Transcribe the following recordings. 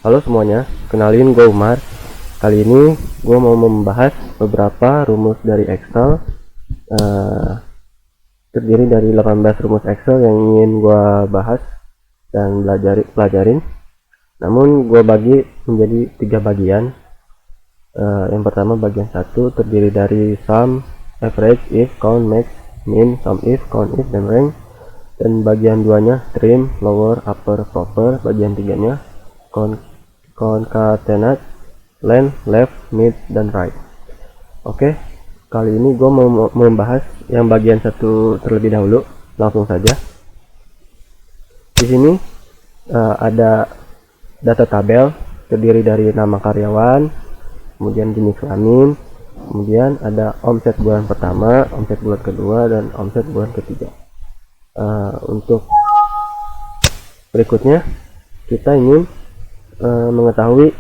Halo semuanya, kenalin gue Umar. Kali ini gue mau membahas beberapa rumus dari Excel. Terdiri dari 18 rumus Excel yang ingin gue bahas dan pelajarin. Namun gue bagi menjadi 3 bagian. Yang pertama bagian 1 terdiri dari sum, average, if, count, max, min, sum if, count if, dan rank. Dan bagian 2-nya trim, lower, upper, proper. Bagian 3-nya concatenate, length, left, mid, dan right. Oke, kali ini gue mau membahas yang bagian 1 terlebih dahulu. Langsung saja. Di sini ada data tabel terdiri dari nama karyawan, kemudian jenis kelamin, kemudian ada omset bulan pertama, omset bulan kedua, dan omset bulan ketiga. Untuk berikutnya kita ingin mengetahui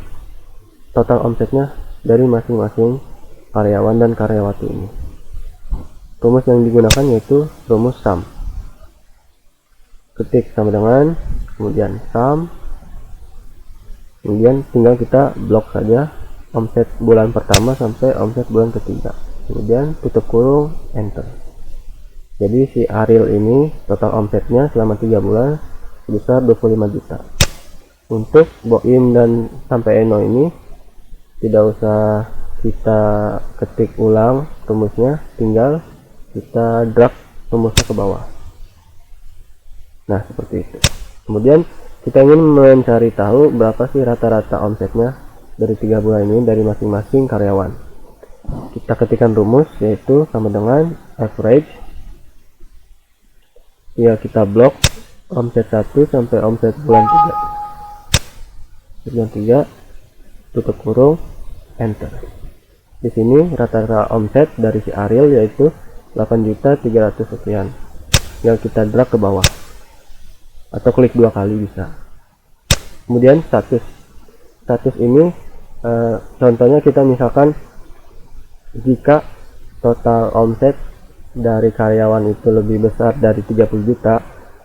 total omsetnya dari masing-masing karyawan dan karyawati ini. Rumus yang digunakan yaitu rumus sum. Ketik sama dengan, kemudian sum, kemudian tinggal kita blok saja omset bulan pertama sampai omset bulan ketiga, kemudian tutup kurung, enter. Jadi si Ariel ini total omsetnya selama 3 bulan sebesar 25 juta. Untuk Boim dan sampai Eno ini tidak usah kita ketik ulang rumusnya, tinggal kita drag rumusnya ke bawah. Nah, seperti itu. Kemudian kita ingin mencari tahu berapa sih rata-rata omsetnya dari 3 bulan ini dari masing-masing karyawan. Kita ketikkan rumus yaitu sama dengan average. Ya, kita blok omset 1 sampai omset bulan 3. Bulan 3, tutup kurung, enter. Di sini rata-rata omset dari si Ariel yaitu 8.300.000 sekian. Yang kita drag ke bawah atau klik 2 kali bisa. Kemudian status ini contohnya kita misalkan jika total omset dari karyawan itu lebih besar dari 30 juta,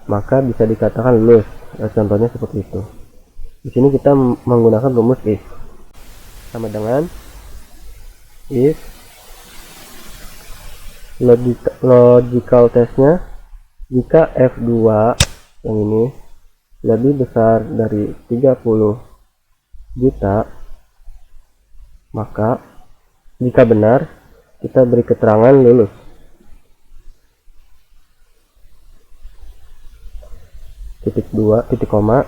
maka bisa dikatakan lulus. Contohnya seperti itu. Di sini kita menggunakan rumus if. Sama dengan if logical testnya, jika F2 yang ini lebih besar dari 30 juta, maka jika benar kita beri keterangan lulus. Titik 2, titik koma.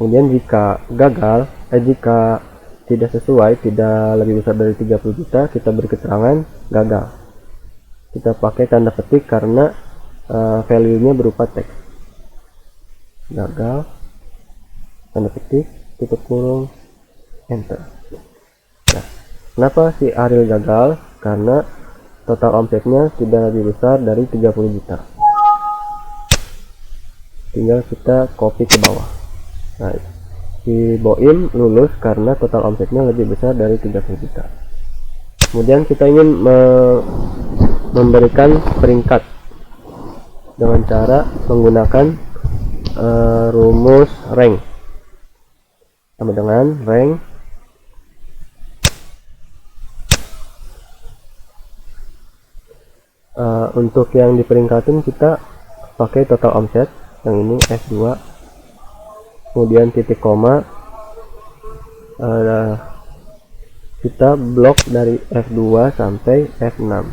Kemudian jika gagal, jika tidak sesuai, tidak lebih besar dari 30 juta, kita beri keterangan gagal. Kita pakai tanda petik karena value-nya berupa teks. Gagal, tanda petik, tutup kurung, enter. Nah, kenapa si Ariel gagal? Karena total omsetnya tidak lebih besar dari 30 juta. Tinggal kita copy ke bawah. Nah, si Boim lulus karena total omsetnya lebih besar dari 30 juta. Kemudian kita ingin memberikan peringkat dengan cara menggunakan rumus rank. Sama dengan rank untuk yang diperingkatin kita pakai total omset, yang ini F2, kemudian titik koma, kita blok dari F2 sampai F6,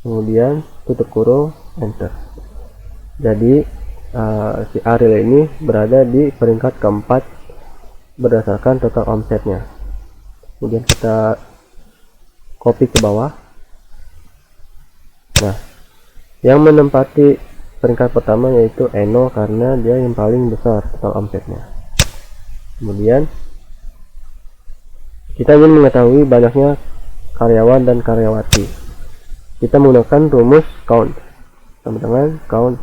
kemudian tutup kurung, enter. Jadi si Ariel ini berada di peringkat keempat berdasarkan total omsetnya. Kemudian kita copy ke bawah. Nah, yang menempati peringkat pertama yaitu Eno karena dia yang paling besar total omsetnya. Kemudian kita ingin mengetahui banyaknya karyawan dan karyawati. Kita menggunakan rumus count. Sama dengan count.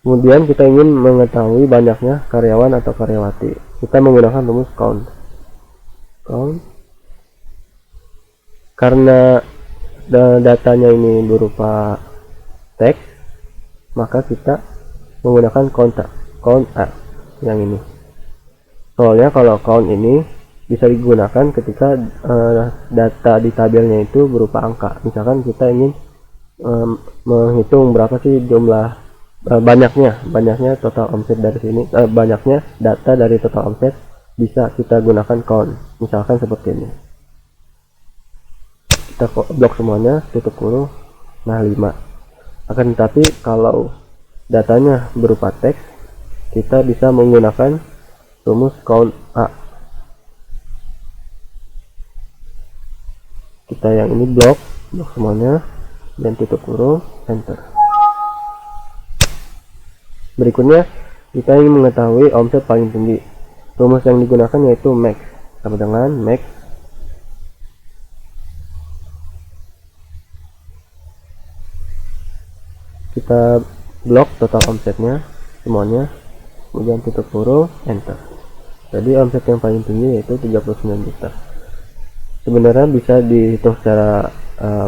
Kemudian kita ingin mengetahui banyaknya karyawan atau karyawati. Kita menggunakan rumus count. Karena datanya ini berupa teks, maka kita menggunakan count A yang ini. Soalnya kalau count ini bisa digunakan ketika data di tabelnya itu berupa angka. Misalkan kita ingin menghitung berapa sih jumlah banyaknya total omset dari sini, banyaknya data dari total omset, bisa kita gunakan count. Misalkan seperti ini, kita blok semuanya, tutup kurung, nah 5. Akan tetapi kalau datanya berupa teks, kita bisa menggunakan rumus count A. Kita yang ini blok semuanya dan tutup kurung, enter. Berikutnya kita ingin mengetahui omset paling tinggi. Rumus yang digunakan yaitu max, sama dengan max kita blok total omsetnya semuanya, kemudian tutup kurung, enter. Jadi omset yang paling tinggi yaitu 39 juta. Sebenarnya bisa dihitung secara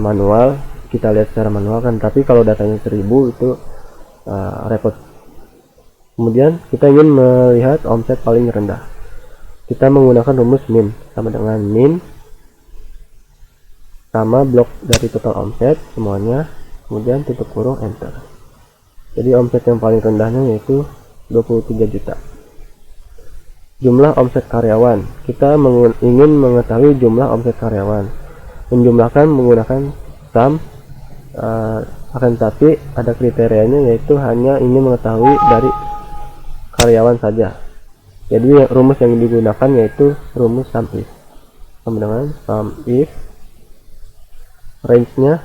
manual, kita lihat secara manual kan, tapi kalau datanya 1000 itu repot. Kemudian kita ingin melihat omset paling rendah, kita menggunakan rumus min, sama dengan min sama blok dari total omset semuanya, kemudian tutup kurung, enter. Jadi omset yang paling rendahnya yaitu 23 juta. Jumlah omset karyawan, kita ingin mengetahui jumlah omset karyawan. Menjumlahkan menggunakan sum, akan tetapi ada kriterianya, yaitu hanya ingin mengetahui dari karyawan saja. Jadi rumus yang digunakan yaitu rumus sum if, sama dengan sum if range-nya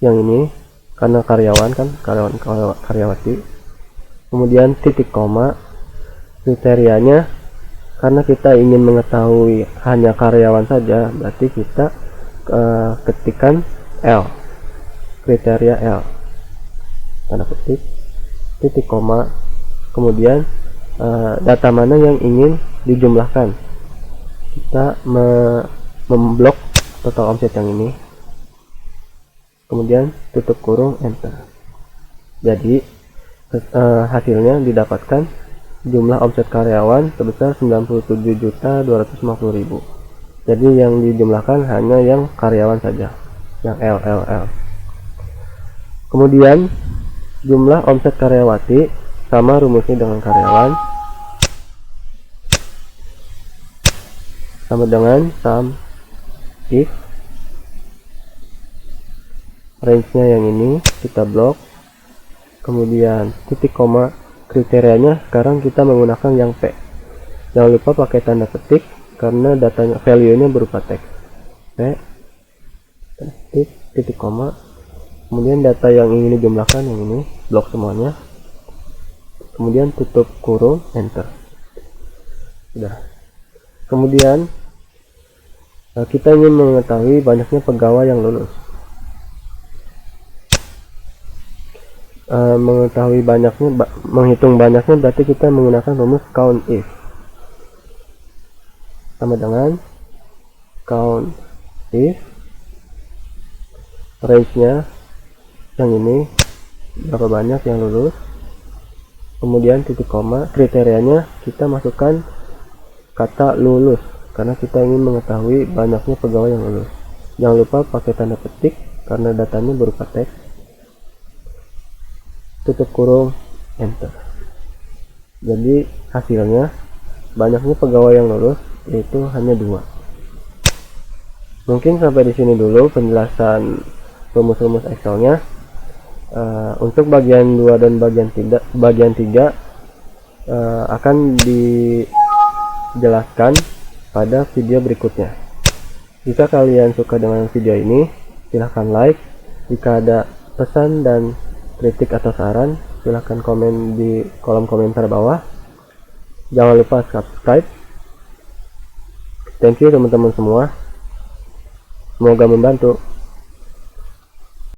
yang ini karena karyawan kan, karyawati, kemudian titik koma, kriterianya karena kita ingin mengetahui hanya karyawan saja, berarti kita ketikkan L, kriteria L, tanda petik, titik koma, kemudian data mana yang ingin dijumlahkan. Kita memblok total omset yang ini, kemudian tutup kurung, enter. Jadi hasilnya didapatkan jumlah omset karyawan sebesar 97.250.000. Jadi yang dijumlahkan hanya yang karyawan saja, yang L. Kemudian jumlah omset karyawati sama rumusnya dengan karyawan, sama dengan sum if range-nya yang ini kita blok, kemudian titik koma, kriterianya sekarang kita menggunakan yang P. Jangan lupa pakai tanda petik karena datanya value-nya berupa teks. P, titik koma, kemudian data yang ingin dijumlahkan yang ini, blok semuanya, kemudian tutup kurung, enter. Sudah. Kemudian kita ingin mengetahui banyaknya pegawai yang lulus. Mengetahui banyaknya, menghitung banyaknya, berarti kita menggunakan rumus count if, sama dengan count if range-nya yang ini berapa banyak yang lulus, kemudian titik koma, kriterianya kita masukkan kata lulus karena kita ingin mengetahui banyaknya pegawai yang lulus. Jangan lupa pakai tanda petik karena datanya berupa teks, tutup kurung, enter. Jadi hasilnya banyaknya pegawai yang lulus yaitu hanya 2. Mungkin sampai di sini dulu penjelasan rumus-rumus Excel-nya. Untuk bagian 2 dan bagian 3 akan dijelaskan pada video berikutnya. Jika kalian suka dengan video ini, silahkan like. Jika ada pesan dan kritik atau saran, silahkan komen di kolom komentar bawah. Jangan lupa subscribe. Thank you teman-teman semua, semoga membantu.